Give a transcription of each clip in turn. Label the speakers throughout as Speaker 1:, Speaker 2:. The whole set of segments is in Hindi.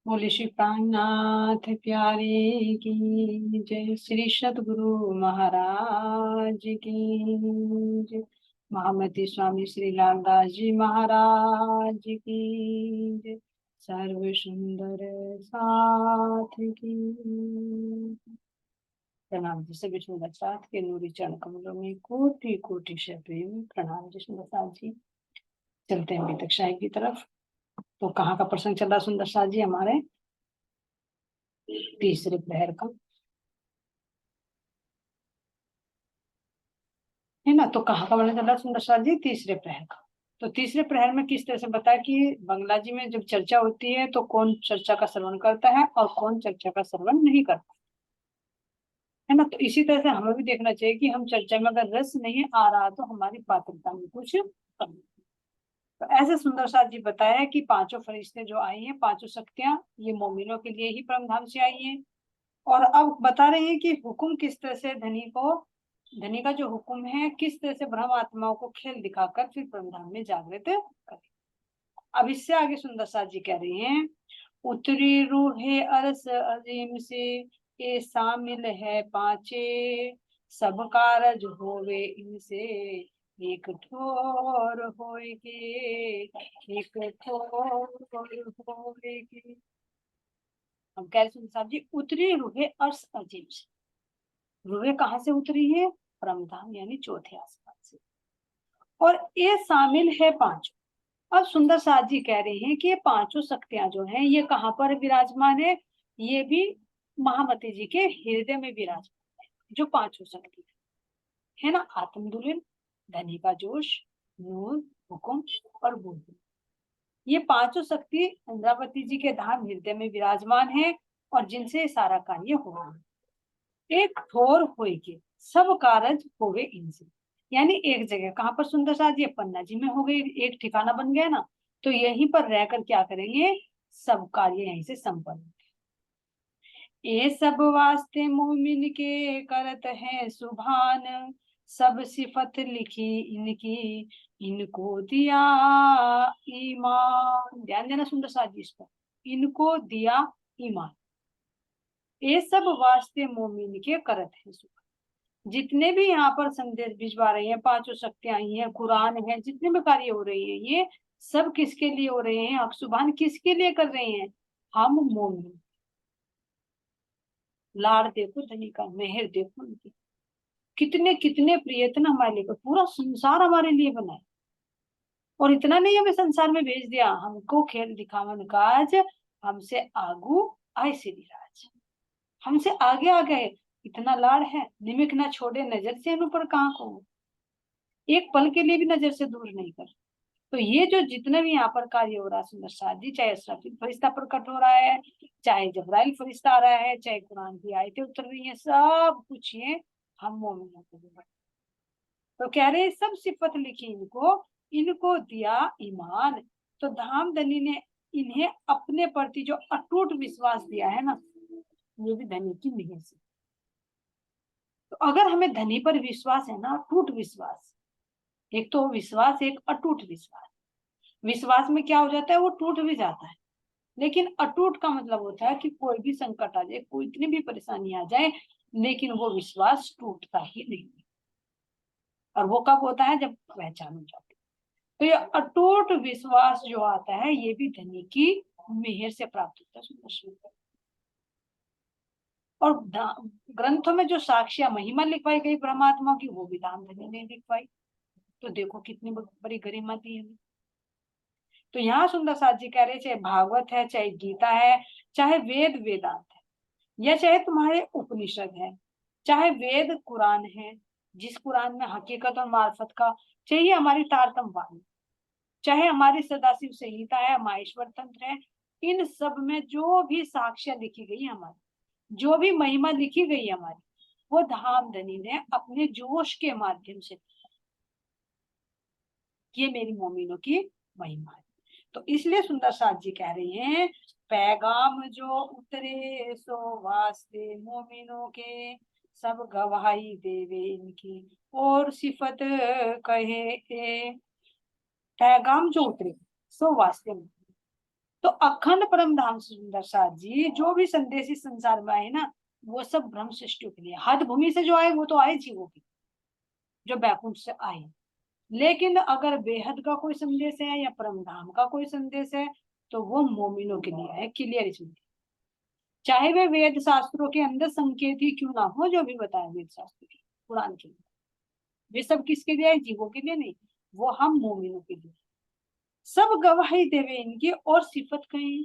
Speaker 1: बोले श्री प्राणनाथ प्यारे की जय, श्री सतगुरु महाराज की जय, महामती स्वामी श्री लालदास जी महाराज की जय, सर्व सुंदर साथ की प्रणाम जी। सभी सुंदर साथ के नूरी चरण कमलों में कोटि कोटि से प्रेम प्रणाम जी। सुंदर साथ जी, चलते हैं अभी तक शाही की तरफ। तो कहाँ का प्रसंग चल रहा सुंदर साथ जी? हमारे तीसरे प्रहर का है ना। तो कहाँ का वर्णन चल रहा सुंदर साथ जी? तीसरे प्रहर का। तो तीसरे प्रहर में किस तरह से बताया कि बंगला जी में जब चर्चा होती है तो कौन चर्चा का श्रवण करता है और कौन चर्चा का श्रवण नहीं करता है ना। तो इसी तरह से हमें भी देखना चाहिए कि हम चर्चा में अगर रस नहीं आ रहा तो हमारी पात्रता में कुछ कमी। तो ऐसे सुंदर साथ जी बताया है कि पांचों फरिश्ते जो आई हैं, पांचों शक्तियां, ये मोमिनों के लिए ही परमधाम से आई हैं। और अब बता रहे हैं कि हुक्म किस तरह से धनी का जो हुक्म है किस तरह से ब्रह्म आत्माओं को खेल दिखाकर फिर परमधाम में जागृत करे। अब इससे आगे सुंदर साथ जी कह रहे हैं, उत्तरी रूहे अरस अजीम से ये शामिल है पांचे, सब कारज होवे इनसे एक ठोर होएगे, एक ठोर होएगे। हम कह रहे सुंदर साहब जी, उत्तरी रूहे अर्श अजीम से। रूहे कहाँ से उतरी है? परमधाम यानी चौथे आसमान से। और ये शामिल है पांचों। अब सुंदर साथ जी कह रहे हैं कि ये पांचों शक्तियां जो हैं ये कहाँ पर विराजमान है? ये भी महामती जी के हृदय में विराजमान है। जो पांचों शक्ति है ना, आत्मदुलिन, धनी का जोश, नूर, हुकुम और बुद्धि, ये पांचों शक्ति इंद्रावती जी के धाम हृदय में विराजमान है और जिनसे सारा कार्य हो रहा है। एक ठोर होएगी, सब कारज होवे इनसे। यानी एक जगह कहाँ पर सुंदर साथ ये पन्ना जी में हो गई, एक ठिकाना बन गया ना, तो यहीं पर रहकर क्या करेंगे? सब कार्य यहीं से संपन्न। ये सब वास्ते मोमिन के करत है सुभान, सब सिफत लिखी इनकी, इनको दिया ईमान। ध्यान देना सुंदर साथ जी इस पर, इनको दिया ईमान। ये सब वास्ते मोमिन के करत है सुभान। जितने भी यहाँ पर संदेश भिजवा रहे हैं, पांचों शक्तियां आई हैं, कुरान है, जितने भी कार्य हो रहे हैं, ये सब किसके लिए हो रहे हैं? सुभान किसके लिए कर रहे हैं? हम मोमिन। लाड़ देखो धनी का, मेहर देखो उनकी, कितने कितने प्रयत्न हमारे लिए, पूरा संसार हमारे लिए बनाए। और इतना नहीं हमें संसार में भेज दिया, हमको खेल दिखावन काज, हमसे आगू आए श्री राज, हमसे आगे आ गए। इतना लाड़ है, निमिक ना छोड़े नजर से ऊपर कहाँ को, एक पल के लिए भी नजर से दूर नहीं कर। तो ये जो जितने भी यहाँ पर कार्य हो रहा है सुंदर शादी, चाहे असराफील फरिश्ता प्रकट हो रहा है, चाहे जबराइल फरिश्ता आ रहा है, चाहे कुरान की आयतें उतर रही है, सब कुछ ये हम मोमिनों को दे। तो कह रहे सब सिफत लिखी इनको, इनको दिया ईमान। तो धाम धनी ने इन्हें अपने प्रति जो अटूट विश्वास दिया है ना, ये भी धनी की मेहर से। तो अगर हमें धनी पर विश्वास है ना, अटूट विश्वास, एक तो विश्वास, एक अटूट विश्वास। विश्वास में क्या हो जाता है, वो टूट भी जाता है, लेकिन अटूट का मतलब होता है कि कोई भी संकट आ जाए, कोई इतनी भी परेशानी आ जाए, लेकिन वो विश्वास टूटता ही नहीं। और वो कब होता है? जब पहचान हो जाती है। तो ये अटूट विश्वास जो आता है, ये भी धनी की मेहर से प्राप्त होता है सुंदर सुंदर। और ग्रंथों में जो साक्ष्य महिमा लिखवाई गई परमात्मा की, वो भी धाम धनी ने लिखवाई। तो देखो कितनी बड़ी गरिमा दी है। तो यहाँ सुंदर साथ जी कह रहे, चाहे भागवत है, चाहे गीता है, चाहे वेद वेदांत है, या चाहे तुम्हारे उपनिषद है, चाहे वेद कुरान है, जिस कुरान में हकीकत और मार्फत का, चाहिए हमारी तारतम वाणी, चाहे हमारी सदाशिव संहिता है, माहेश्वर तंत्र है, इन सब में जो भी साक्ष्य लिखी गई है हमारी, जो भी महिमा लिखी गई है हमारी, वो धाम धनी ने अपने जोश के माध्यम से, ये मेरी मोमिनों की महिमा है। तो इसलिए सुंदर साथ जी कह रही हैं, पैगाम जो उतरे सो वास्ते मोमिनों के, सब गवाही देवे इनकी और सिफत कहे। पैगाम जो उतरे, सो वास्ते। तो अखंड परम धाम सुंदर साथ जी जो भी संदेश इस संसार में आए ना, वो सब ब्रह्म सृष्टि के लिए। हद भूमि से जो आए वो तो आए जीवों की, जो बैकुंठ से आए। लेकिन अगर बेहद का कोई संदेश है या परम धाम का कोई संदेश है, तो वो मोमिनों के लिए है। क्लियर इसमें, चाहे वे वेद शास्त्रों के अंदर संकेत ही क्यों ना हो, जो भी बताया वेद शास्त्र के कुरान के लिए, वे सब किसके लिए है? जीवों के लिए नहीं, वो हम मोमिनों के लिए। सब गवाही देवे इनकी और सिफत कहें।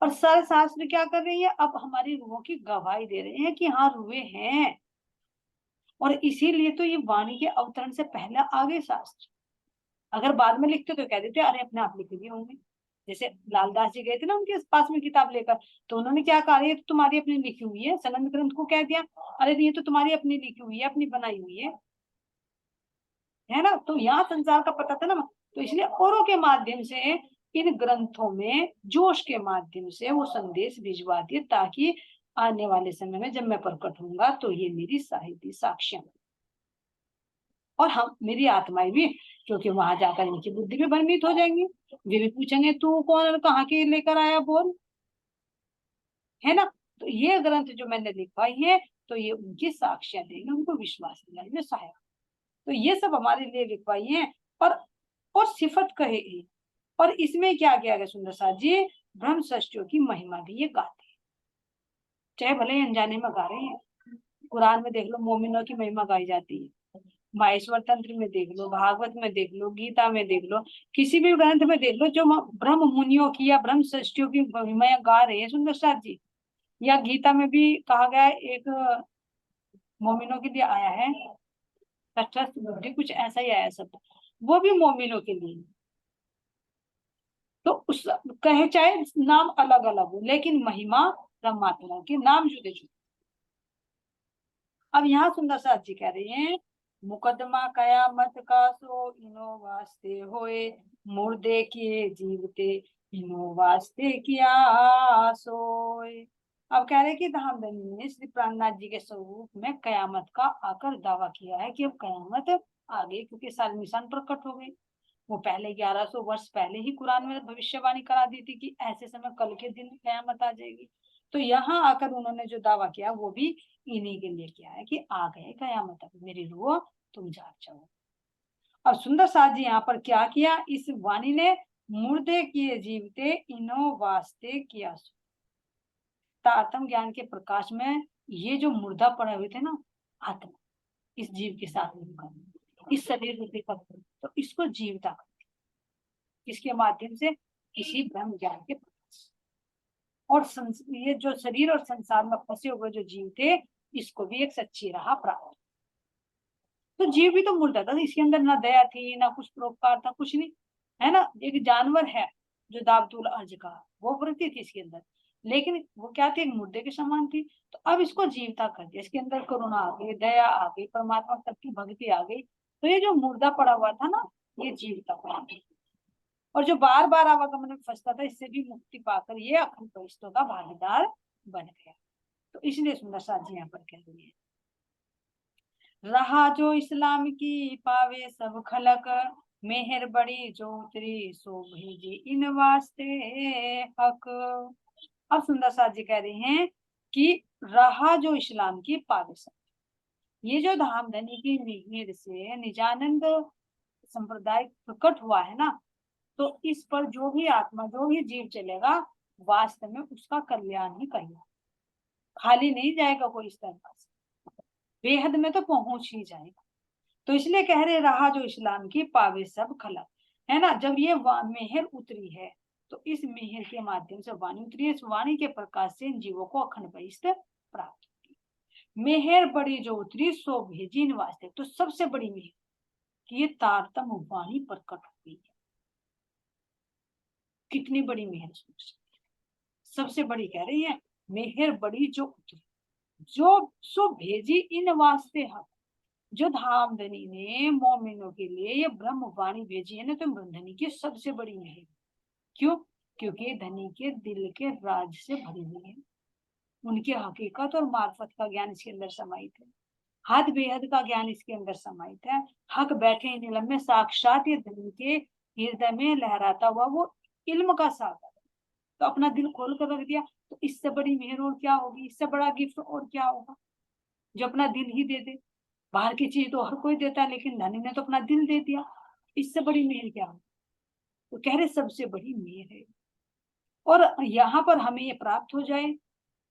Speaker 1: और सारे शास्त्र क्या कर रही है? अब हमारी रूहों की गवाही दे रहे हैं कि हाँ रूहे हैं। और इसीलिए तो ये वाणी के अवतरण से पहले आ गए शास्त्र। अगर बाद में लिखते तो कह देते अरे अपने आप लिखे दिए होंगे। जैसे लालदास जी गए थे ना उनके पास में किताब लेकर, तो उन्होंने क्या कहा, ये तो तुम्हारी अपनी लिखी हुई है। संबंध ग्रंथ को कह दिया अरे ये तो तुम्हारी अपनी लिखी हुई है, अपनी बनाई हुई है ना। तो यहाँ संसार का पता था ना, तो इसलिए औरों के माध्यम से इन ग्रंथों में जोश के माध्यम से वो संदेश भिजवा दिए, ताकि आने वाले समय में जब मैं प्रकट होऊंगा तो ये मेरी साहित्य साक्ष्य। और हम मेरी आत्माएं भी, क्योंकि वहां जाकर इनकी बुद्धि भी भ्रमित हो जाएंगी। वे भी पूछेंगे तू कौन और कहाँ के लेकर आया, बोल, है ना। तो ये ग्रंथ जो मैंने लिखवाई है, तो ये उनकी साक्ष्य देंगे, उनको विश्वास दिलाने में सहायक। तो ये सब हमारे लिए लिखवाई है। और सिफत कहे। और इसमें क्या किया गया सुंदर साथ जी, ब्रह्म षष्टियों की महिमा भी ये गाते हैं, चाहे भले ही अनजाने में गा रहे हैं। कुरान में देख लो मोमिनों की महिमा गाई जाती है, माहेश्वर तंत्र में देख लो, भागवत में देख लो, गीता में देख लो, किसी भी ग्रंथ में देख लो जो ब्रह्म मुनियों की या ब्रह्म षष्टियों की महिमा गा रहे हैं सुंदर साथ जी। या गीता में भी कहा गया है, एक मोमिनों के लिए आया है, तटस्थ बुद्धि कुछ ऐसा ही आया सब, वो भी मोमिनों के लिए। तो उस कहे चाहे नाम अलग अलग हो, लेकिन महिमा परमात्मा के नाम जुदे जुदे। अब यहाँ सुंदर साथ जी कह रहे हैं, मुकदमा कयामत का सो इनो वास्ते होए, मुर्दे किए जीवते इनो वास्ते किया सोए। अब कह रहे कि धामधनी ने श्री प्राणनाथ जी के स्वरूप में कयामत का आकर दावा किया है कि अब कयामत आ गई, क्योंकि सारे निशान प्रकट हो गए। वो पहले 1100 वर्ष पहले ही कुरान में भविष्यवाणी करा दी थी कि ऐसे समय कल के दिन कयामत आ जाएगी। तो यहाँ आकर उन्होंने जो दावा किया वो भी इन्हीं के लिए किया है कि आ गए कयामत, अब मेरी रूह तुम जाग जाओ। और सुंदर साथ जी यहाँ पर क्या किया, इस वाणी ने मुर्दे किए जीवते इनो वास्ते किया। तारतम ज्ञान के प्रकाश में ये जो मुर्दा पड़े हुए थे ना, आत्मा इस जीव के साथ मिलकर इस शरीर रूपी का, तो इसको जीवता इसके माध्यम से किसी ब्रह्म ज्ञान के प्रकाश। और ये जो शरीर और संसार में फंसे हुए जो जीव थे, इसको भी एक सच्ची राह प्राप्त। तो जीव भी तो मुर्दा था, इसके अंदर ना दया थी ना कुछ परोपकार था, कुछ नहीं, है ना। एक जानवर है जो दाबतुल अर्ज का, वो वृत्ति थी इसके अंदर, लेकिन वो क्या थी, एक मुर्दे के समान थी। तो अब इसको जीवता कर दिया, इसके अंदर करुणा आ गई, दया आ गई, परमात्मा तक की भक्ति आ गई। तो ये जो मुर्दा पड़ा हुआ था ना, ये जीवता पड़ा। और जो बार बार आवागमन में फंसता था, इससे भी मुक्ति पाकर ये अखंड परिस्तों का भागीदार बन गया। तो इसलिए सुंदर साथ जी यहाँ पर कह रही है, रहा जो इस्लाम की पावे सब खलक, मेहर बड़ी जो उतरी सो भेजी इन वास्ते हक। अब सुंदर साथ जी कह रही हैं कि रहा जो इस्लाम की पावे सब, ये जो धामधनी की मेहर से निजानंद संप्रदाय प्रकट हुआ है ना, तो इस पर जो भी आत्मा जो भी जीव चलेगा, वास्तव में उसका कल्याण ही करेगा, खाली नहीं जाएगा कोई इस तरह से, बेहद में तो पहुंच ही जाएगा। तो इसलिए कह रहे रहा जो इस्लाम की पावे सब खलक, है ना। जब ये मेहर उतरी है, तो इस मेहर के माध्यम से वाणी उतरी है, इस वाणी के प्रकाश से इन जीवों को अखंड बहिष्ठ प्राप्त होगी। मेहर बड़ी जो उतरी सो भेजी इन वास्ते, तो सबसे बड़ी मेहर कि ये तारतम वाणी प्रकट हो गई है। कितनी बड़ी मेहर, सबसे बड़ी कह रही है, मेहर बड़ी जो उतरी, जो सो भेजी इन वास्ते हक, जो धामधनी ने मोमिनों के लिए ये ब्रह्म वाणी भेजी है ना, तो धनी की सबसे बड़ी मेहर। क्यों? क्योंकि धनी के दिल के राज से भरी हुई है, उनके हकीकत और मार्फत का ज्ञान इसके अंदर समाहित है, हद बेहद का ज्ञान इसके अंदर समाहित है। हक बैठे इन इलम में साक्षात ये धनी के हृदय में लहराता हुआ वो इल्म का सागर, तो अपना दिल खोल कर रख दिया। तो इससे बड़ी मेहर और क्या होगी, इससे बड़ा गिफ्ट और क्या होगा, जो अपना दिल ही दे दे। बाहर की चीज तो हर कोई देता है, लेकिन धनी ने तो अपना दिल दे दिया, इससे बड़ी मेहर क्या होगी। तो कह रहे सबसे बड़ी मेहर है, और यहाँ पर हमें ये प्राप्त हो जाए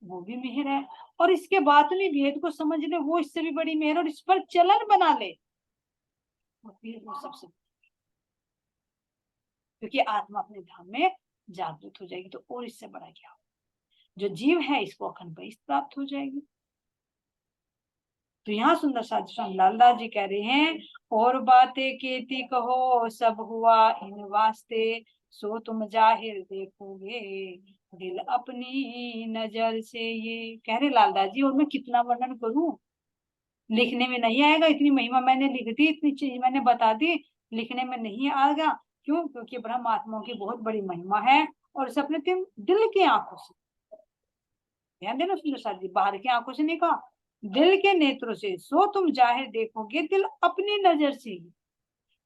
Speaker 1: वो भी मेहर है, और इसके बाद में भेद को समझ ले वो इससे भी बड़ी मेहर, और इस पर चलन बना ले वो फिर वो सबसे, क्योंकि आत्मा अपने धाम में जागृत हो जाएगी। तो और इससे बड़ा क्या हो, जो जीव है इसको अखंड बहिष्ठ प्राप्त हो जाएगी। तो यहाँ सुंदर साधु स्वामी लालदास जी कह रहे हैं, और बातें केती कहो सब हुआ इन वास्ते, सो तुम जाहिर देखोगे दिल अपनी नजर से। ये कह रहे लालदास जी, और मैं कितना वर्णन करूं, लिखने में नहीं आएगा। इतनी महिमा मैंने लिख दी, इतनी चीज मैंने बता दी, लिखने में नहीं आएगा। क्यों? क्योंकि ब्रह्म आत्माओं की बहुत बड़ी महिमा है, और इसे अपने दिल की आंखों से ध्यान देना सुंदर साथ जी, बाहर की आंखों से नहीं कहा, दिल के नेत्रों से। सो तुम जाहिर देखोगे दिल अपनी नजर से ही,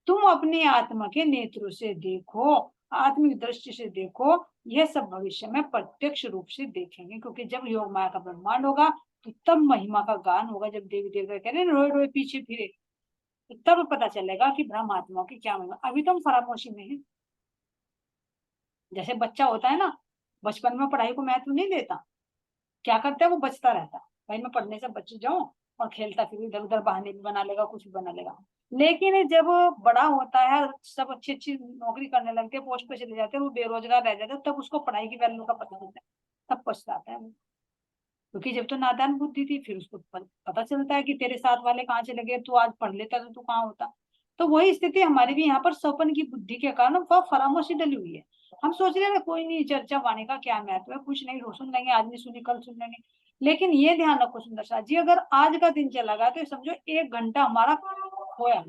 Speaker 1: तुम अपनी आत्मा के नेत्रों से देखो, आत्मिक दृष्टि से देखो, यह सब भविष्य में प्रत्यक्ष रूप से देखेंगे। क्योंकि जब योग माया का ब्रह्मांड होगा तो तब महिमा का गान होगा, जब देवी देवता कह रहे रोए रोए पीछे फिरे, तो तब पता चलेगा कि ब्रह्म आत्मा की क्या महिमा। अभी तो हम फरामोशी में है। जैसे बच्चा होता है ना, बचपन में पढ़ाई को महत्व नहीं देता, क्या करता है वो बचता रहता, भाई मैं पढ़ने से बच जाऊं, और खेलता फिर इधर उधर बहाने भी बना लेगा, कुछ भी बना लेगा। लेकिन जब बड़ा होता है, सब अच्छी अच्छी नौकरी करने लगते हैं, पोस्ट पे चले जाते हैं, वो बेरोजगार रह जाते हैं, तब उसको पढ़ाई की वैल्यू का पता चलता है, तब पछताता है वो। क्योंकि जब तो नादान बुद्धि थी, फिर उसको पता चलता है कि तेरे साथ वाले कहाँ चले गए, तू आज पढ़ लेता तो तू कहाँ होता। तो वही स्थिति हमारी भी यहाँ पर सौपन की बुद्धि के कारण वह फरामोशी डली हुई है। हम सोच रहे हैं कोई नहीं, चर्चा वाणी का क्या महत्व है, कुछ नहीं, सुन लेंगे, आज नहीं सुनी कल सुन लेंगे। लेकिन ये ध्यान रखो सुंदर साथ जी, अगर आज का दिन चला गया तो समझो 1 घंटा हमारा खोया।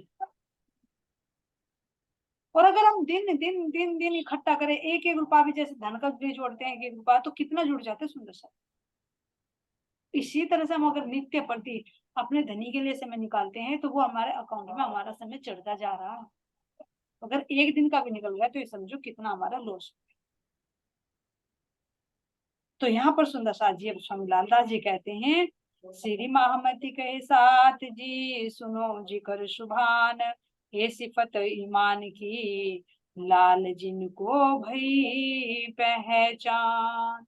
Speaker 1: और अगर हम दिन दिन दिन दिन इकट्ठा करें, एक एक रुपया भी, जैसे धन का भी जोड़ते हैं एक एक रुपया, तो कितना जुड़ जाता है सुंदर साथ। इसी तरह से हम अगर नित्य प्रति अपने धनी के लिए समय निकालते हैं, तो वो हमारे अकाउंट में हमारा समय चढ़ता जा रहा है। अगर एक दिन का भी निकल गया तो ये समझो कितना हमारा लॉस। तो यहाँ पर सुंदर साथ जी अब स्वामी लालदास जी कहते हैं, श्री महामती कहे साथ जी सुनो जी कर शुभान, ये सिफत ईमान की लाल जिनको भई पहचान।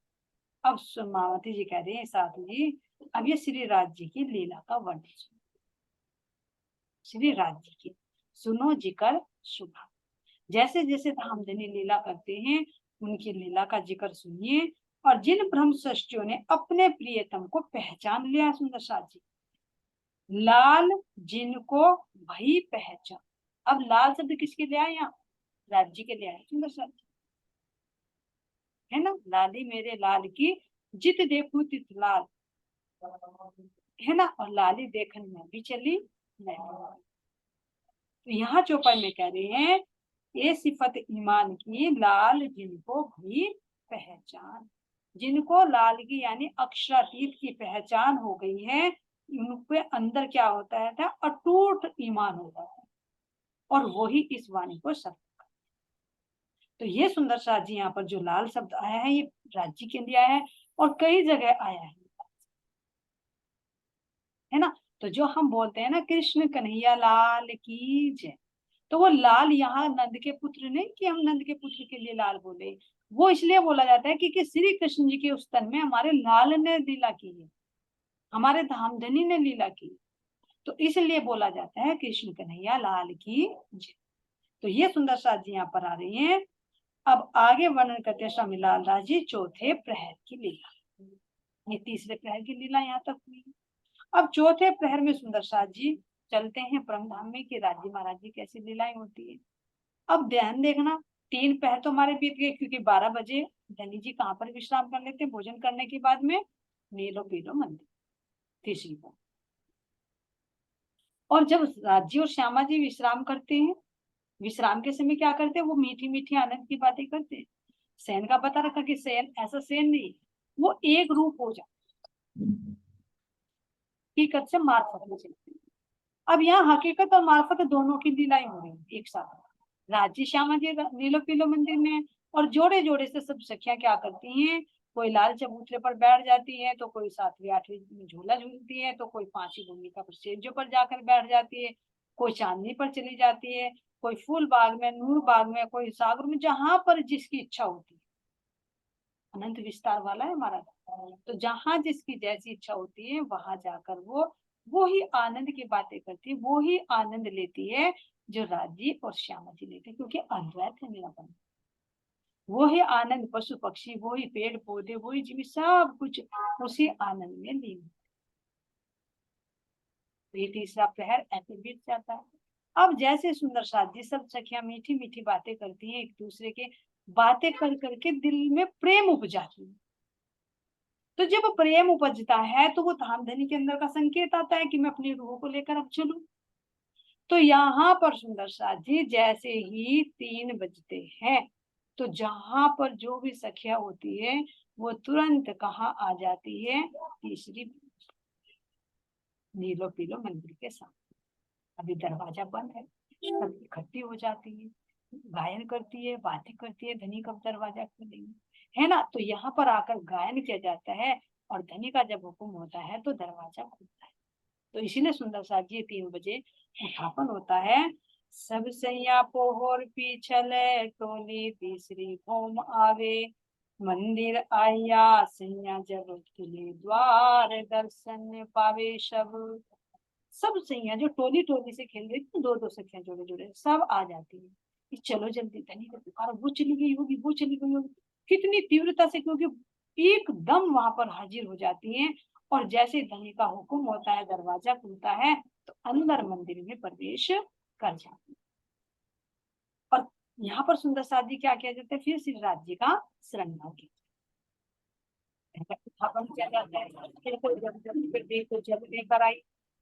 Speaker 1: अब मावती जी कह रहे हैं साथ जी, अब ये श्री राज जी की लीला का वर्णन, श्री राज जी की सुनो जिक्र शुभ। जैसे जैसे धामधनी लीला करते हैं, उनकी लीला का जिक्र सुनिए। और जिन ब्रह्म सृष्टियों ने अपने प्रियतम को पहचान लिया, सुंदर साथ जी, लाल जिनको भई पहचान। अब लाल शब्द किसके लिए आया यहाँ, राज्य के लिए आया सुंदर साथ जी, है ना। लाली मेरे लाल की जित देखू तित लाल, है ना, और लाली देखन में भी चली मैं। तो यहाँ चौपाई में कह रहे हैं, ये सिफत ईमान की लाल जिनको भी पहचान, जिनको लाल की यानी अक्षरातीत की पहचान हो गई है, उनके अंदर क्या होता है था, अटूट ईमान होता है, और वही इस वाणी को सत्य। तो ये सुंदर साथ जी यहाँ पर जो लाल शब्द आया है, ये राज्य के लिए आया है, और कई जगह आया है ना। तो जो हम बोलते हैं ना, कृष्ण कन्हैया लाल की जय, तो वो लाल यहाँ नंद के पुत्र नहीं कि हम नंद के पुत्र के लिए लाल बोले, वो इसलिए बोला जाता है क्योंकि श्री कृष्ण जी के उस तन में हमारे लाल ने लीला की है, हमारे धामधनी ने लीला की, तो इसलिए बोला जाता है कृष्ण कन्हैया लाल की जय। तो ये सुंदर साथ जी यहाँ पर आ रही हैं। अब आगे वर्णन करते हैं स्वामी लालदास जी चौथे प्रहर की लीला। ये तीसरे प्रहर की लीला यहाँ तक हुई। अब चौथे प्रहर में सुंदर साथ जी चलते हैं परमधाम में कि राज्य महाराज जी कैसी लीलाएं होती है। अब ध्यान देखना, 3 पहर तो हमारे बीत गए, क्योंकि 12 बजे धनी जी कहाँ पर विश्राम कर लेते हैं, भोजन करने के बाद में नीलो पीलो मंदिर, तीसरी बार। और जब राज्य और श्यामा जी विश्राम करते हैं, विश्राम के समय क्या करते हैं, वो मीठी मीठी आनंद की बातें करते हैं। सेन का पता रखा कि सेन ऐसा सेन नहीं, वो एक रूप हो जाए, हकीकत से मार्फत में चलते हैं। अब यहाँ हकीकत और मार्फत दोनों की लीलाएं हो रही है एक साथ। राज्य श्यामा जी नीलो पीलो मंदिर में। और जोड़े जोड़े से सब सखियां क्या करती हैं, कोई लाल चबूतरे पर बैठ जाती है, तो कोई 7वीं 8वीं में झूला झूलती है, तो कोई 5वीं भूमिका पर स्टेजों पर जाकर बैठ जाती है, कोई चांदनी पर चली जाती है, कोई फूल बाग में, नूर बाग में, कोई सागर में, जहां पर जिसकी इच्छा होती है। अनंत विस्तार वाला है हमारा, तो जहां जिसकी जैसी इच्छा होती है वहां जाकर वो ही आनंद की बातें करती है, वो ही आनंद लेती है जो राज्य और श्यामा जी लेते हैं, क्योंकि अद्वैत है मेरा बन। वो ही आनंद पशु पक्षी, वो ही पेड़ पौधे, वो ही जीव, सब कुछ उसी आनंद में लीन। तो ये तीसरा प्रहर ऐसे बीत जाता है। अब जैसे सुंदर साध्य सब सखियां मीठी मीठी बातें करती हैं एक दूसरे के, बातें कर करके दिल में प्रेम उपजाती है। तो जब प्रेम उपजता है तो वो धामधनी के अंदर का संकेत आता है कि मैं अपनी रूह को लेकर अब चलूं। तो यहाँ पर सुंदर साध्य जैसे ही 3 बजते हैं, तो जहां पर जो भी सखिया होती है वो तुरंत कहाँ आ जाती है, तीसरी नीलो पीलो मंदिर के सामने। अभी दरवाजा बंद है, सब इकट्ठी हो जाती है, गायन करती है, बातें करती है, धनी कब दरवाजा खोलेंगे, है ना। तो यहाँ पर आकर गायन किया जाता है, और धनी का जब हुक्म होता है तो दरवाजा खुलता है। तो इसीलिए सुंदर साथ जी 3 बजे उठापन होता है। सब सैया पोहर पीछले टोली तीसरी भौम आवे, मंदिर आया सैया जब खुले द्वार दर्शन पावे सब। सब सैया जो टोली टोली से खेल रही थी, 2-2 सखियां जोड़े जोड़े, सब आ जाती है कि चलो जल्दी, धनी को पुकारो, वो चली गई होगी, वो चली गई होगी। कितनी तीव्रता से, क्योंकि एकदम वहां पर हाजिर हो जाती हैं। और जैसे धनी का हुक्म होता है, दरवाजा खुलता है, तो अंदर मंदिर में प्रवेश कर जाते हैं। और यहाँ पर सुंदर शादी क्या किया जाता है, फिर श्री राज्य का श्रृंगार किया स्थापन किया जाता है। फिर जब लेकर आई,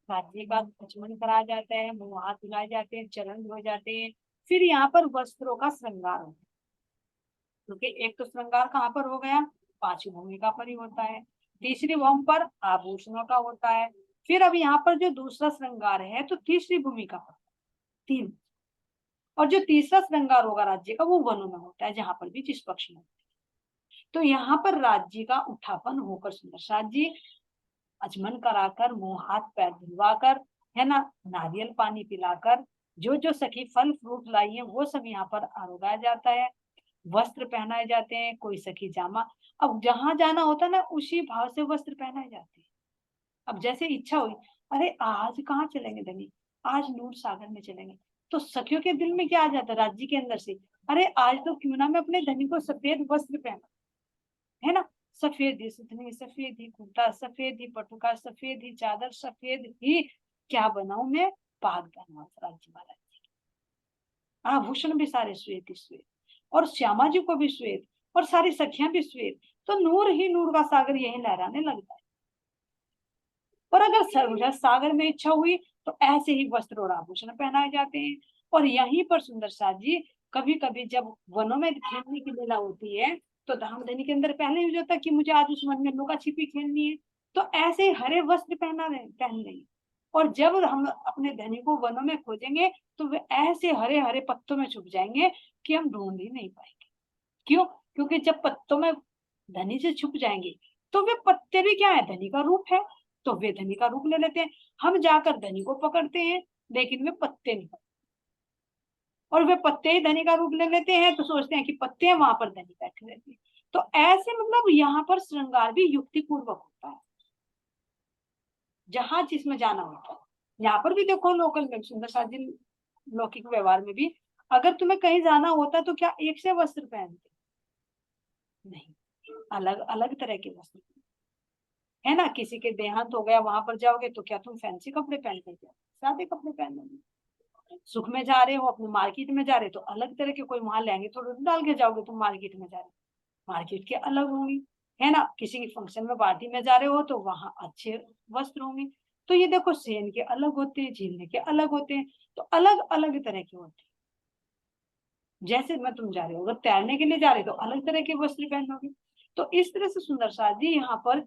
Speaker 1: राज्य का लक्ष्मण कराया जाता है, मुंह हाथ धुलाए जाते हैं, चरण धोए जाते हैं। फिर यहाँ पर वस्त्रों का श्रृंगार होता है, क्योंकि एक तो श्रृंगार कहाँ पर हो गया, 5वीं भूमिका पर ही होता है। तीसरी भूमि पर आभूषणों का होता है। फिर अब यहाँ पर जो दूसरा श्रृंगार है तो तीसरी भूमिका पर 3। और जो तीसरा श्रृंगार होगा राज्य का, वो वनों में होता है, जहां पर भी जिस पक्ष में। तो यहाँ पर राज्य का उठापन होकर सुंदर साथ जी आचमन कराकर, मुंह हाथ पैर धुलवाकर, है ना, नारियल पानी पिलाकर, जो जो सखी फल फ्रूट लाई है वो सब यहाँ पर आरोगाया जाता है। वस्त्र पहनाए जाते हैं, कोई सखी जामा, अब जहां जाना होता है ना उसी भाव से वस्त्र पहनाए जाते हैं। अब जैसे इच्छा हुई, अरे आज कहाँ चलेंगे धनी, आज नूर सागर में चलेंगे, तो सखियों के दिल में क्या आ जाता है राज्य के अंदर से, अरे आज तो क्यों ना मैं अपने धनी को सफेद वस्त्र पहना, है ना। सफेद ही सुथनी, सफेद ही कुर्ता, सफेद ही पटुका, सफेद ही चादर, सफेद ही क्या बनाऊं मैं, पाग पहनवा राज्य महाराज जी। आभूषण भी सारे श्वेत ही श्वेत, और श्यामा जी को भी श्वेत, और सारी सखियां भी श्वेत। तो नूर ही नूर का सागर यही लहराने लगता है। और अगर सागर में इच्छा हुई तो ऐसे ही वस्त्र और आभूषण पहनाए जाते हैं। और यहीं पर सुंदर साथ जी कभी कभी जब वनों में खेलने की लीला होती है, तो धामधनी के अंदर पहले ही हो जाता है कि मुझे आज उस वन में लुका छिपी खेलनी है, तो ऐसे हरे वस्त्र पहन लेंगे। और जब हम अपने धनी को वनों में खोजेंगे तो वे ऐसे हरे हरे पत्तों में छुप जाएंगे कि हम ढूंढ ही नहीं पाएंगे। क्यों? क्योंकि जब पत्तों में धनी से छुप जाएंगे तो वे पत्ते भी क्या है, धनी का रूप है, तो वे धनी का रूप ले लेते हैं। हम जाकर धनी को पकड़ते हैं, लेकिन वे पत्ते नहीं पकड़ते, और वे पत्ते ही धनी का रूप ले लेते हैं, तो सोचते हैं कि पत्ते हैं, वहां पर धनी बैठे रहते हैं। तो ऐसे मतलब यहाँ पर श्रृंगार भी युक्ति पूर्वक होता है, जहां जिसमें जाना होता है। यहाँ पर भी देखो लोकल में सुंदर साजिल लौकिक व्यवहार में भी, अगर तुम्हें कहीं जाना होता तो क्या एक से वस्त्र पहनते, नहीं, अलग अलग तरह के वस्त्र, है ना। किसी के देहांत हो गया, वहां पर जाओगे तो क्या तुम फैंसी कपड़े पहन के जाओ, सादे कपड़े पहन लोगे। सुख में जा रहे हो, अपने मार्केट में जा रहे हो, तो अलग तरह के कोई वहां लहंगे थोड़े डाल के जाओगे, तुम मार्केट में जा रहे हो, मार्केट के अलग होंगी, है ना। किसी की फंक्शन में पार्टी में जा रहे हो तो वहां अच्छे वस्त्र होंगे। तो ये देखो सेन के अलग होते हैं, झीलने के अलग होते हैं, तो अलग अलग तरह के होते हैं। जैसे मैं तुम जा रहे हो, अगर तैरने के लिए जा रहे हो तो अलग तरह के वस्त्र पहनोगे। तो इस तरह से सुंदर शादी यहाँ पर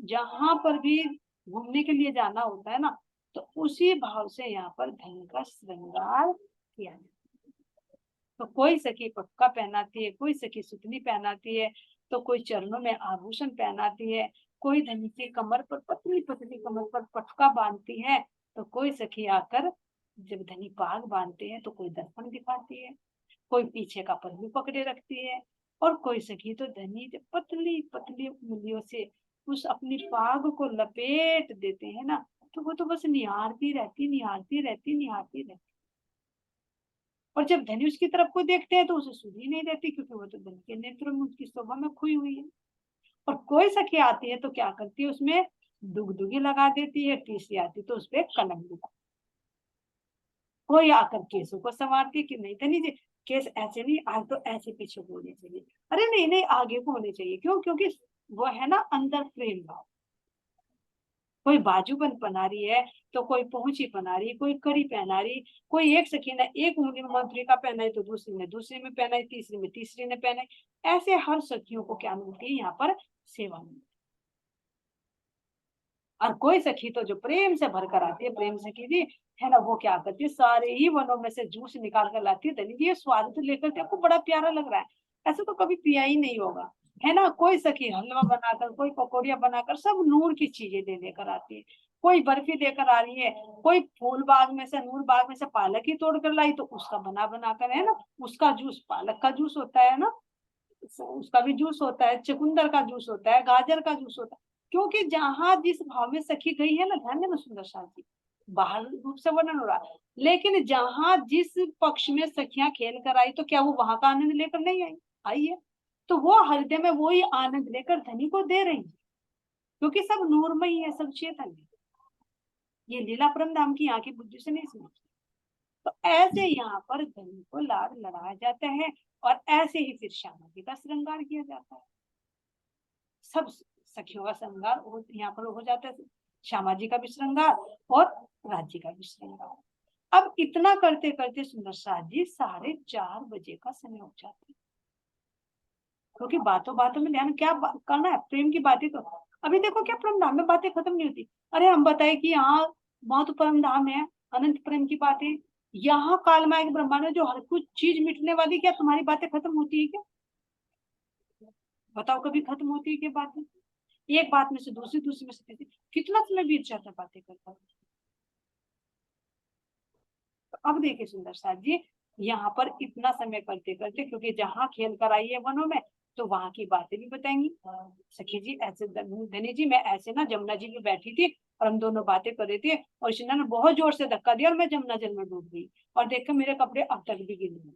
Speaker 1: जहां पर भी घूमने के लिए जाना होता है ना, तो उसी भाव से यहाँ पर धन का श्रृंगार किया जाता है। तो कोई सखी पटका पहनाती है, कोई सखी सुतली पहनाती है, तो कोई चरणों में आभूषण पहनाती है, कोई धनी की कमर पर, पतली पतली कमर पर पटका बांधती है, तो कोई सखी आकर जब धनी पाग बांधते हैं तो कोई दर्पण दिखाती है, कोई पीछे का पल्लू पकड़े रखती है, और कोई सखी तो धनी जब पतली पतली उंगलियों से उस अपनी पाग को लपेट देते हैं ना, तो वो तो बस निहारती रहती, निहारती रहती, निहारती रहती। और जब धनी उसकी तरफ को देखते हैं तो उसे सुध ही नहीं रहती, क्योंकि वो तो धनी के नेत्र में, उसकी शोभा में खोई हुई है। और कोई सखी आती है तो क्या करती है, उसमें दुगदुगी लगा देती है, तीसरी आती तो उसपे कलम लगा, कोई आकर केसों को संवारती कि नहीं धनी जी केस ऐसे नहीं, आज तो ऐसे पीछे को होने चाहिए, अरे नहीं नहीं आगे को होने चाहिए, क्यों, क्योंकि वो है ना अंदर प्रेम भाव। कोई बाजूबंद पहना रही है तो कोई पहुंची पहना रही, कोई कड़ी पहना रही, कोई एक सखी ने एक उंगली में मंत्री का पहना है तो दूसरी ने दूसरी में पहना है, तीसरी में तीसरी ने पहना है, ऐसे हर सखियों को क्या मिलती है यहाँ पर, सेवा मिलती है। और कोई सखी तो जो प्रेम से भरकर आती है, प्रेम सखी जी है ना, वो क्या करती है, सारे ही वनों में से जूस निकाल कर लाती है, धनी जी ये स्वाद तो लेकर के आपको बड़ा प्यारा लग रहा है, ऐसे तो कभी पिया ही नहीं होगा, है ना। कोई सखी हलवा बनाकर, कोई पकौड़िया बनाकर, सब नूर की चीजें दे लेकर आती है, कोई बर्फी देकर आ रही है, कोई फूल बाग में से, नूर बाग में से पालक ही तोड़ कर लाई तो उसका बना बनाकर, है ना, उसका जूस, पालक का जूस होता है ना, उसका भी जूस होता है, चुकंदर का जूस होता है, गाजर का जूस होता है, क्योंकि जहां जिस भाव में सखी गई है ना, ध्यान देना सुंदर शाह जी, बाहर रूप से वर्णन हो रहा है, लेकिन जहां जिस पक्ष में सखियां खेल कर आई तो क्या वो वहां का आनंद लेकर नहीं आई, आई है, तो वो हृदय में वही आनंद लेकर धनी को दे रही है, क्योंकि सब नूरमय है, सब चेतन है, ये लीला परम धाम की यहाँ की बुद्धि से नहीं समझ। तो ऐसे यहाँ पर धनी को लाड लड़ाया जाता है, और ऐसे ही फिर श्यामा जी का श्रृंगार किया जाता है, सब सखियों का श्रृंगार यहाँ पर हो जाता है, श्यामा जी का भी श्रृंगार और राज्य का भी श्रृंगार। अब इतना करते करते सुंदर साथ जी 4:30 का समय हो जाता है, क्योंकि बातों बातों में ध्यान क्या करना है, प्रेम की बातें तो अभी देखो क्या परम धाम में बातें खत्म नहीं होती, अरे हम बताए कि यहाँ बहुत परम धाम है, अनंत प्रेम की बातें, यहाँ कालमायक ब्रह्मांड में जो हर कुछ चीज मिटने वाली, क्या तुम्हारी बातें खत्म होती है क्या, बताओ कभी खत्म होती है क्या बातें, एक बात में से दूसरी, दूसरी में से तीसरी, कितना समय बीत जाता है बातें करता है। तो अब देखिए सुंदर साथ जी, यहाँ पर इतना समय करते करते, क्योंकि जहाँ खेल कर आई है वनों में, तो वहां की बातें भी बताएंगी, सखी जी ऐसे, धनी जी मैं ऐसे ना जमुना जी में बैठी थी और हम दोनों बातें कर रहे थे, और इसने ना बहुत जोर से धक्का दिया और मैं जमुना जल में डूब गई, और देखकर मेरे कपड़े अब तक भी गिले हैं,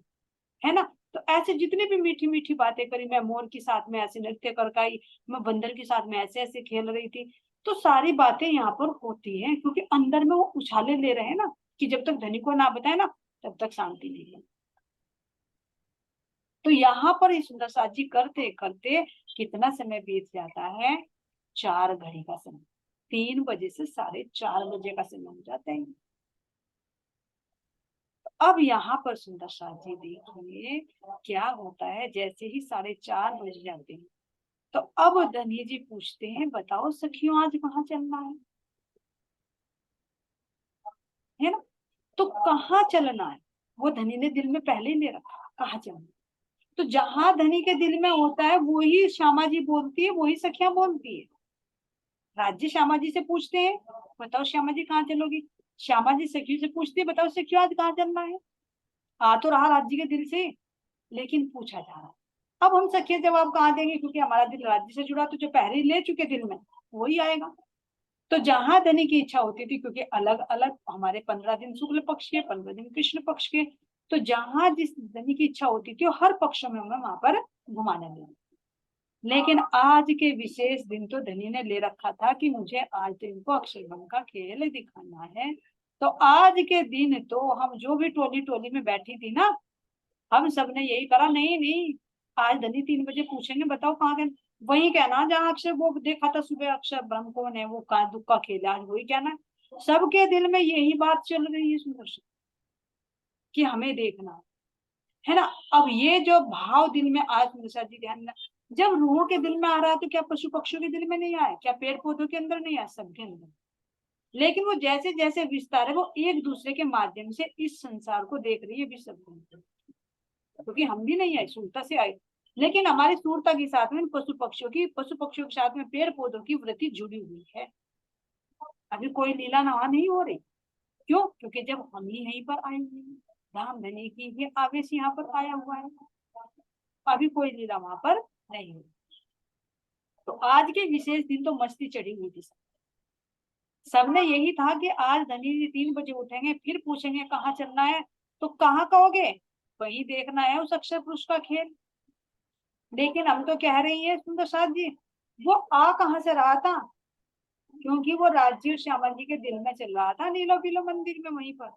Speaker 1: है ना। तो ऐसे जितनी भी मीठी मीठी बातें करी, मैं मोर के साथ में ऐसे नृत्य कर आई, मैं बंदर के साथ में ऐसे ऐसे खेल रही थी, तो सारी बातें यहाँ पर होती हैं, क्योंकि अंदर में वो उछाले ले रहे हैं ना, कि जब तक धनी को ना बताए ना तब तक शांति नहीं है। तो यहाँ पर इस सुंदर साथ जी करते करते कितना समय बीत जाता है, 4 घड़ी का समय, 3 बजे से 4:30 का समय हो जाता है। अब यहाँ पर सुंदर साथ जी देखिए क्या होता है, जैसे ही 4:30 बज जाते हैं तो अब धनी जी पूछते हैं, बताओ सखियों आज कहाँ चलना है ना, तो कहाँ चलना है, वो धनी ने दिल में पहले ही ले रखा कहाँ चलना, तो जहां धनी के दिल में होता है वही श्यामा जी बोलती है, वही सखियां बोलती है। राज्य श्यामा जी से पूछते हैं, बताओ श्यामा जी कहाँ चलोगी, श्यामा जी सखियों से पूछती है, बताओ सखियों आज कहाँ चलना है, आ तो रहा राज्य के दिल से, लेकिन पूछा जा रहा है। अब हम सखिया जवाब कहाँ देंगे, क्योंकि हमारा दिल राज्य से जुड़ा, तो जो पहले ही ले चुके दिल में वही आएगा। तो जहां धनी की इच्छा होती थी, क्योंकि अलग अलग हमारे 15 दिन शुक्ल पक्ष के, 15 दिन कृष्ण पक्ष के, तो जहां जिस धनी की इच्छा होती थी हर पक्ष में हमें वहां पर घुमाने लगे। लेकिन आज के विशेष दिन तो धनी ने ले रखा था कि मुझे आज तो इनको अक्षरभंग का खेल दिखाना है, तो आज के दिन तो हम जो भी टोली टोली में बैठी थी ना, हम सब ने यही करा, नहीं नहीं आज धनी 3 बजे पूछेंगे बताओ कहाँ गए, वही कहना जहाँ अक्षर वो देखा था सुबह, अक्षर ब्रह्म कौन है, वो कहा दुख का खेल है, आज वही कहना है। सबके दिल में यही बात चल रही है सुदर्शन, कि हमें देखना है ना। अब ये जो भाव दिल में आज निशा जी ध्यान देना, जब रूहों के दिल में आ रहा है तो क्या पशु पक्षियों के दिल में नहीं आया, क्या पेड़ पौधों के अंदर नहीं आया, सबके अंदर, लेकिन वो जैसे जैसे विस्तार है वो एक दूसरे के माध्यम से इस संसार को देख रही है भी सब। क्योंकि हम भी नहीं आए, सूरता से आए, लेकिन हमारी सूरता के साथ में पशु पक्षियों के साथ में पेड़ पौधों की वृत्ति जुड़ी हुई है। अभी कोई लीला नवा नहीं हो रही। क्यों? क्योंकि जब हम ही यहीं पर आए हुए हैं, राम धनी की ये आवेश यहाँ पर आया हुआ है, अभी कोई लीला वहां पर नहीं हुई। तो आज के विशेष दिन तो मस्ती चढ़ी हुई थी, सबने यही था कि आज धनी जी 3 बजे उठेंगे, फिर पूछेंगे कहाँ चलना है, तो कहाँ कहोगे, वही देखना है उस अक्षर पुरुष का खेल। लेकिन हम तो कह रही है सुंदर साथ जी, वो आ कहाँ से रहा था, क्योंकि वो राज्य श्यामा जी के दिल में चल रहा था, नीलो पीलो मंदिर में, वहीं पर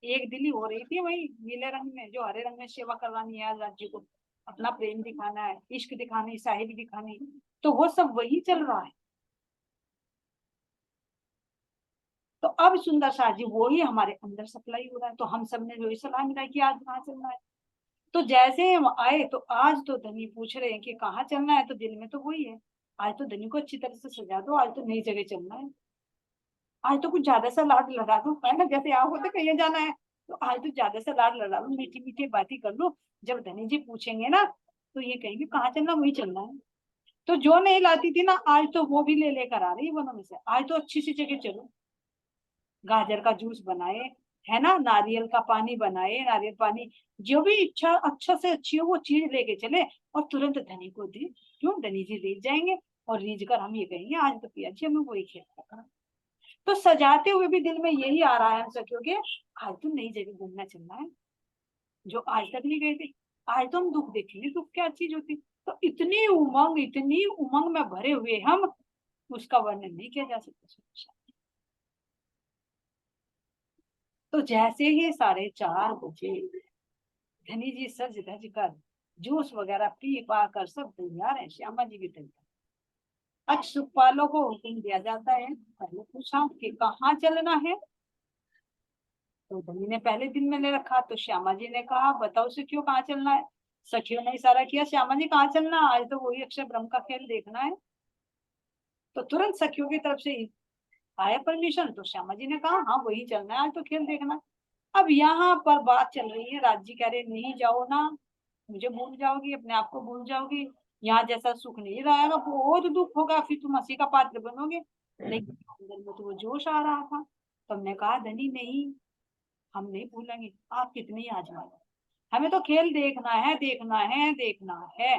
Speaker 1: एक दिली हो रही थी, वही नीले रंग में, जो हरे रंग में सेवा करवानी है राज्य को, अपना प्रेम दिखाना है, इश्क दिखानी, साहिब दिखानी, तो वो सब वही चल रहा है। तो अब सुंदर शाह जी वो ही हमारे अंदर सप्लाई हो रहा है, तो हम सब ने जो ही सलाह मिला कि आज कहाँ चलना है। तो जैसे हम आए तो आज तो धनी पूछ रहे हैं कि कहाँ चलना है, तो दिल में तो वही है, आज तो धनी को अच्छी तरह से सजा दो, आज तो नई जगह चलना है, आज तो कुछ ज्यादा सा लाड लगा दो, है ना, जैसे आप होते कहीं जाना है तो आज तो ज्यादा सा लाड लगा लो, मीठी मीठी बातें कर लो, जब धनी जी पूछेंगे ना तो ये कहेंगे कहाँ चलना, वही चलना है। तो जो नहीं लाती थी ना, आज तो वो भी ले लेकर आ रही है वनों में से, आज तो अच्छी सी जगह चलो, गाजर का जूस बनाए, है ना, नारियल का पानी बनाए, नारियल पानी, जो भी इच्छा अच्छा से अच्छी हो वो चीज लेके चले और तुरंत धनी को दे। क्यों? धनी जी रीझ जाएंगे और रीझ कर हम ये कहेंगे आज तो पिया जी हमें वही खेल रखा। तो सजाते हुए भी दिल में यही आ रहा है हम सखियों के, आज तो नई जगह घूमना चलना है, जो आज तक नहीं गए थे, आज तो हम दुख देखेंगे, दुख क्या चीज होती। तो इतनी उमंग में भरे हुए हम, उसका वर्णन नहीं किया जा सकता। तो जैसे ही 4:30 बजे धनी जी सज धज कर जूस वगैरह पी पा कर सब तैयार है, श्यामा जी भी तैयार। अब सुखपालों को हुक्म दिया जाता है, पहले पूछा कि कहाँ चलना है, तो धनी ने पहले दिन में ले रखा, तो श्यामा जी ने कहा बताओ सखियों कहाँ चलना है। सखियों ने इशारा किया श्यामा जी कहाँ चलना, आज तो वही अक्षय ब्रह्म का खेल देखना है। तो तुरंत सखियों की तरफ से आया परमिशन, तो श्यामा जी ने कहा हाँ वही चलना है, आज तो खेल देखना। अब यहाँ पर बात चल रही है, राज्य कह रहे नहीं जाओ ना, मुझे भूल जाओगी, अपने आप को भूल जाओगी, यहाँ जैसा सुख नहीं रहेगा, बहुत दुख होगा, फिर तुम हंसी का पात्र बनोगे। लेकिन अंदर में तो वो जोश आ रहा था, तो हमने कहा धनी नहीं, हम नहीं भूलेंगे, आप कितनी आजमा, हमें तो खेल देखना है, देखना है, देखना है।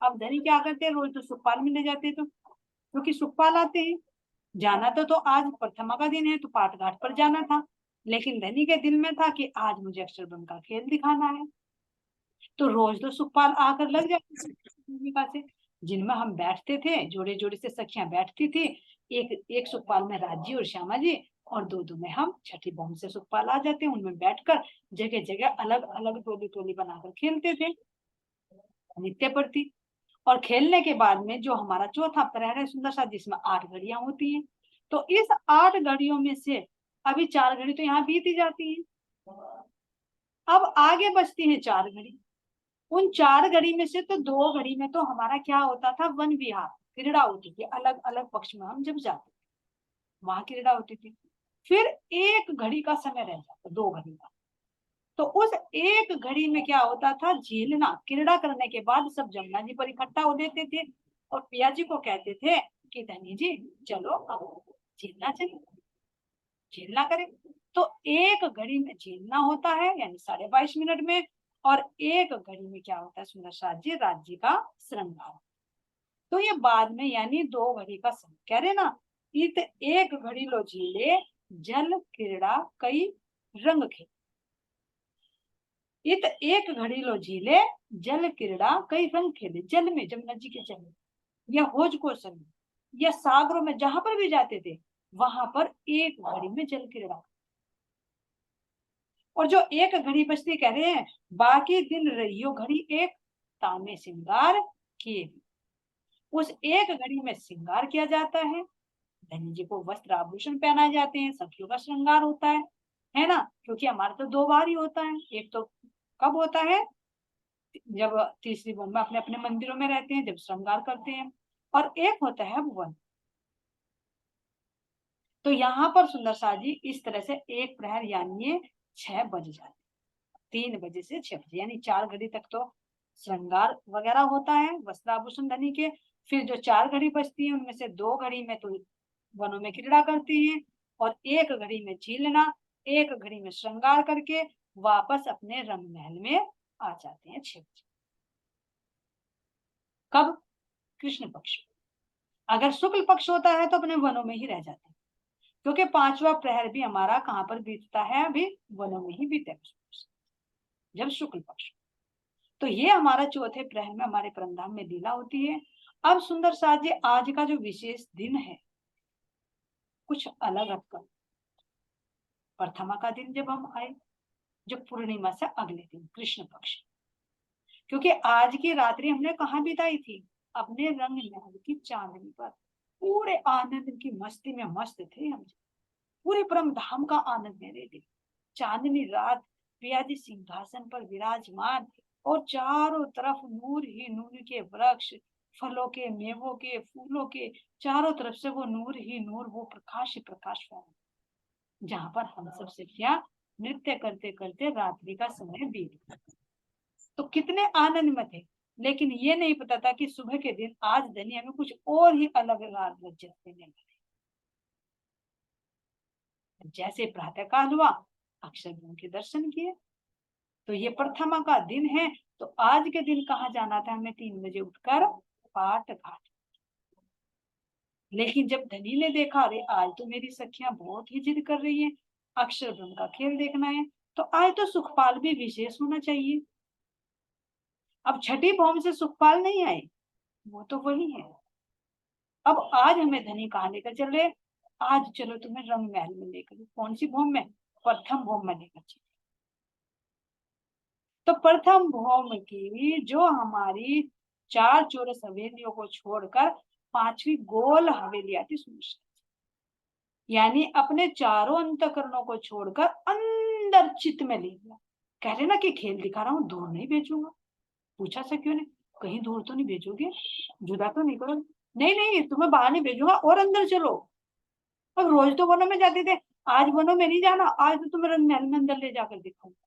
Speaker 1: अब धनी क्या करते हैं, रोज तो सुखपाल मिले जाते तो, क्योंकि सुखपाल आते हैं, जाना तो आज प्रथमा का दिन है तो पाठ घाट पर जाना था, लेकिन धनी के दिल में था कि आज मुझे अक्षरब्रह्म का खेल दिखाना है। तो रोज तो सुखपाल आकर लग जाते थे भूमिका से, जिनमें हम बैठते थे, जोड़े जोड़े से सखियां बैठती थी, एक एक सुखपाल में राजी और श्यामा जी, और दो दो में हम छठी बहन से सुखपाल आ जाते, उनमें बैठकर जगह जगह अलग अलग टोली टोली बनाकर खेलते थे नित्य प्रति। और खेलने के बाद में जो हमारा चौथा प्रहर है सुंदर सा, जिसमें 8 घड़ियां होती हैं, तो इस 8 घड़ियों में से अभी 4 घड़ी तो यहाँ बीती जाती है, अब आगे बचती है 4 घड़ी। उन 4 घड़ी में से तो 2 घड़ी में तो हमारा क्या होता था, वन विहार, क्रीड़ा होती थी, अलग अलग पक्ष में हम जब जाते वहां क्रीड़ा होती थी। फिर 1 घड़ी का समय रह जाता, 2 घड़ी का, तो उस 1 घड़ी में क्या होता था, झीलना, क्रीड़ा करने के बाद सब जमुना जी पर इकट्ठा हो देते थे और पिया जी को कहते थे कि धनी जी चलो अब झीलना, चले झीलना करें। तो 1 घड़ी में झीलना होता है, यानी 22.5 मिनट में, और 1 घड़ी में क्या होता है सुंदर साथ जी, राज्य का श्रृंगार। तो ये बाद में यानी 2 घड़ी का समय कह रहे ना, इत 1 घड़ी लो झीले, जल क्रीड़ा कई रंग खेल। इत 1 घड़ी लो झीले, जल क्रीड़ा कई रंग खेले, जल में, जमुना जी के जल में, या होज को समय, या सागरों में, जहां पर भी जाते थे वहां पर 1 घड़ी में जल क्रीड़ा। और जो 1 घड़ी बचती कह रहे हैं, बाकी दिन रहियो घड़ी एक, तामे श्रृंगार किए। उस 1 घड़ी में श्रृंगार किया जाता है, धनी जी को वस्त्र आभूषण पहनाए जाते हैं, सखियों का श्रृंगार होता है ना, क्योंकि हमारा तो 2 बार ही होता है, एक तो कब होता है जब तीसरी बहन में अपने अपने मंदिरों में रहते हैं, जब श्रृंगार करते हैं, और एक होता है भुवन। तो यहाँ पर सुंदर सा जी इस तरह से 1 प्रहर यानी 6 बज जाते, 3 बजे से 6 बजे, यानी 4 घड़ी तक तो श्रृंगार वगैरह होता है, वस्त्राभूषण धनी के। फिर जो 4 घड़ी बचती है उनमें से 2 घड़ी में तो वनों में क्रीड़ा करती हैं, और 1 घड़ी में झीलना, 1 घड़ी में श्रृंगार करके वापस अपने रंग महल में आ जाते हैं 6 बजे। कब? कृष्ण पक्ष। अगर शुक्ल पक्ष होता है तो अपने वनों में ही रह जाते हैं, क्योंकि 5वां प्रहर भी हमारा कहाँ पर बीतता है? अभी वनों में ही बीते, जब शुक्ल पक्ष। तो ये हमारा चौथे प्रहर में हमारे परमधाम में लीला होती है। अब सुंदर साथ जी, आज का जो विशेष दिन है कुछ अलग हटकर, प्रथमा का दिन जब हम आए, जो पूर्णिमा से अगले दिन कृष्ण पक्ष, क्योंकि आज की रात्रि हमने कहाँ बिताई थी? अपने रंग महल की चांदनी पर। पूरे आनंद की मस्ती में मस्त थे हम, पूरे परम धाम का आनंद ले रहे थे। चांदनी रात, पिया जी सिंहासन पर विराजमान, और चारों तरफ नूर ही नूर के वृक्ष, फलों के, मेवों के, फूलों के, चारों तरफ से वो नूर ही नूर, वो प्रकाश ही प्रकाश फैला, जहां पर हम सब सिर्फिया नृत्य करते करते रात्रि का समय बीत गया। तो कितने आनंद में थे, लेकिन ये नहीं पता था कि सुबह के दिन आज दुनिया में कुछ और ही अलग लज्जत देने लगे। जैसे प्रातः काल हुआ, अक्षरधाम के दर्शन किए, तो ये प्रथमा का दिन है। तो आज के दिन कहाँ जाना था हमें? 3 बजे उठकर पाट घाट। लेकिन जब धनी ने देखा, अरे आज तो मेरी सखियां बहुत ही जिद कर रही है, अक्षरधाम का खेल देखना है, तो आज तो सुखपाल भी विशेष होना चाहिए। अब छठी भौम से सुखपाल नहीं आए, वो तो वही है। अब आज हमें धनी कहाँ लेकर चल रहे? आज चलो तुम्हें रंग महल में लेकर। कौन सी भौम में? प्रथम भौम में लेकर चलो। तो प्रथम भौम की जो हमारी 4 चौरस हवेलियों को छोड़कर 5वीं गोल हवेली आती सुनिश्चित, यानी अपने चारों अंतकरणों को छोड़कर अंदर चित्त में ले लिया। कह रहे ना कि खेल दिखा रहा हूं, दूर नहीं भेजूंगा। पूछा से क्यों नहीं? कहीं दूर तो नहीं भेजोगे? जुदा तो नहीं करोगे? नहीं नहीं, तुम्हें बाहर नहीं भेजूंगा, और अंदर चलो। अब रोज तो वनों में जाते थे, आज वनों में नहीं जाना, आज तो तुम्हें रंग महल में अंदर ले जाकर दिखाऊंगा।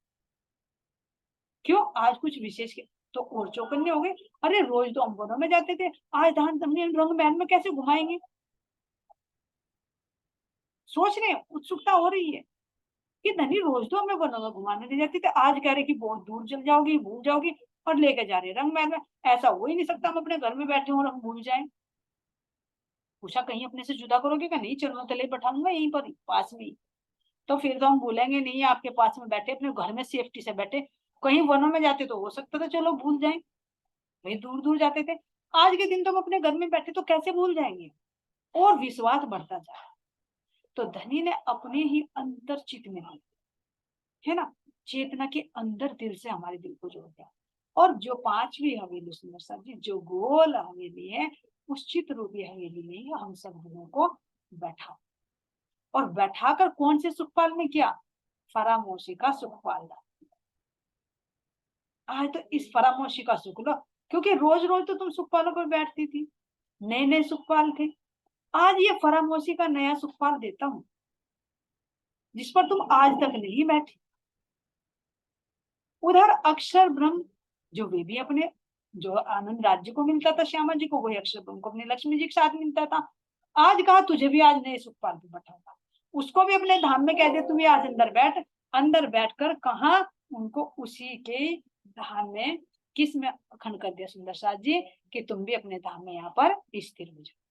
Speaker 1: क्यों? आज कुछ विशेष के तो और चौकन्ने हो गए। अरे रोज तो हम वनों में जाते थे, आज धान हमने रंग महल में कैसे घुमाएंगे? सोच रहे, उत्सुकता हो रही है कि धनी रोज तो हमें वनों में घुमाने ले जाते थे, आज कह रहे कि बहुत दूर चल जाओगी, भूल जाओगी, और लेके जा रहे रंग महल में। ऐसा हो ही नहीं सकता, हम अपने घर में बैठे हो और हम भूल जाए। पूछा कहीं अपने से जुदा करोगे? क्या नहीं, चलो तले बैठाऊंगा यहीं पर पास में ही। तो फिर तो हम बोलेंगे नहीं, आपके पास में बैठे, अपने घर में सेफ्टी से बैठे। कहीं वनों में जाते तो हो सकता था चलो भूल जाए, भाई दूर दूर जाते थे। आज के दिन तो हम अपने घर में बैठे तो कैसे भूल जाएंगे? और विश्वास बढ़ता जाए। तो धनी ने अपने ही अंतर चित्त में, है ना, चेतना के अंदर दिल से हमारे दिल को जोड़ दिया। और जो 5वीं हवेली सुंदर साहब जी, जो गोल हवेली है, उस चित्र रूपी हवेली में ही हम सब लोगों को बैठा, और बैठाकर कौन से सुखपाल में किया? फरामोशी का सुखपाल। आज तो इस फरामोशी का सुख लो, क्योंकि रोज रोज तो तुम सुखपालों पर बैठती थी, नए नए सुखपाल थे। आज ये फरामोशी का नया सुखपाल देता हूं, जिस पर तुम आज तक नहीं बैठे। उधर अक्षर ब्रह्म, जो वे भी अपने, जो आनंद राज्य को मिलता था श्यामा जी को, वही अक्षर ब्रह्म को अपने लक्ष्मी जी के साथ मिलता था। आज कहा तुझे भी आज नए सुखपाल पे बैठाऊंगा, उसको भी अपने धाम में कह दे तू भी आज अंदर बैठ। अंदर बैठकर कहा उनको उसी के धाम में, किस में अखंड कर दिया सुंदर साथ जी, कि तुम भी अपने धाम में यहाँ पर स्थिर हो जाओ।